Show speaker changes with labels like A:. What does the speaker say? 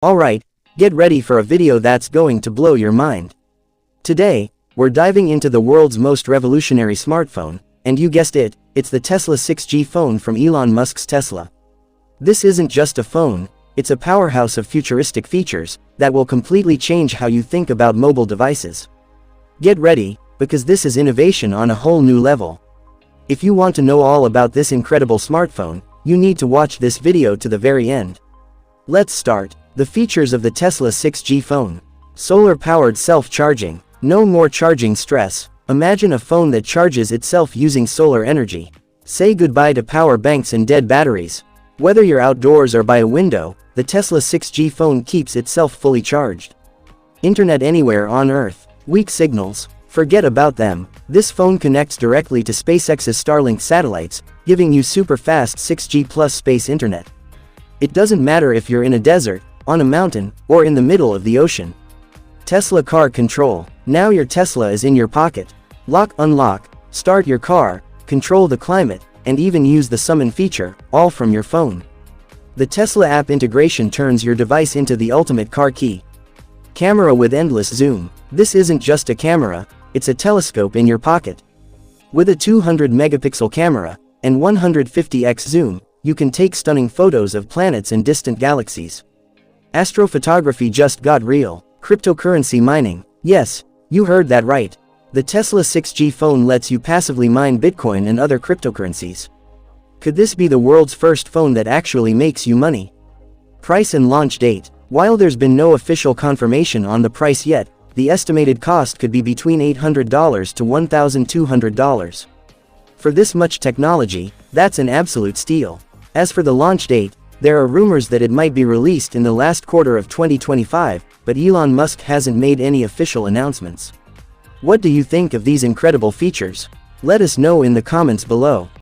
A: Alright, get ready for a video that's going to blow your mind. Today, we're diving into the world's most revolutionary smartphone, and you guessed it, it's the Tesla 6G phone from Elon Musk's Tesla. This isn't just a phone, it's a powerhouse of futuristic features that will completely change how you think about mobile devices. Get ready, because this is innovation on a whole new level. If you want to know all about this incredible smartphone, you need to watch this video to the very end. Let's start. The features of the Tesla 6G phone. Solar-powered self-charging. No more charging stress. Imagine a phone that charges itself using solar energy. Say goodbye to power banks and dead batteries. Whether you're outdoors or by a window, the Tesla 6G phone keeps itself fully charged. Internet anywhere on Earth. Weak signals. Forget about them. This phone connects directly to SpaceX's Starlink satellites, giving you super-fast 6G plus space internet. It doesn't matter if you're in a desert, on a mountain, or in the middle of the ocean. Tesla Car Control. Now your Tesla is in your pocket. Lock, unlock, start your car, control the climate, and even use the summon feature, all from your phone. The Tesla app integration turns your device into the ultimate car key. Camera with endless zoom. This isn't just a camera, it's a telescope in your pocket. With a 200-megapixel camera and 150x zoom, you can take stunning photos of planets and distant galaxies. Astrophotography just got real. Cryptocurrency mining. Yes, you heard that right. The Tesla 6G phone lets you passively mine Bitcoin and other cryptocurrencies. Could this be the world's first phone that actually makes you money? Price and launch date. While there's been no official confirmation on the price yet, the estimated cost could be between $800 to $1,200. For this much technology, that's an absolute steal. As for the launch date, there are rumors that it might be released in the last quarter of 2025, but Elon Musk hasn't made any official announcements. What do you think of these incredible features? Let us know in the comments below.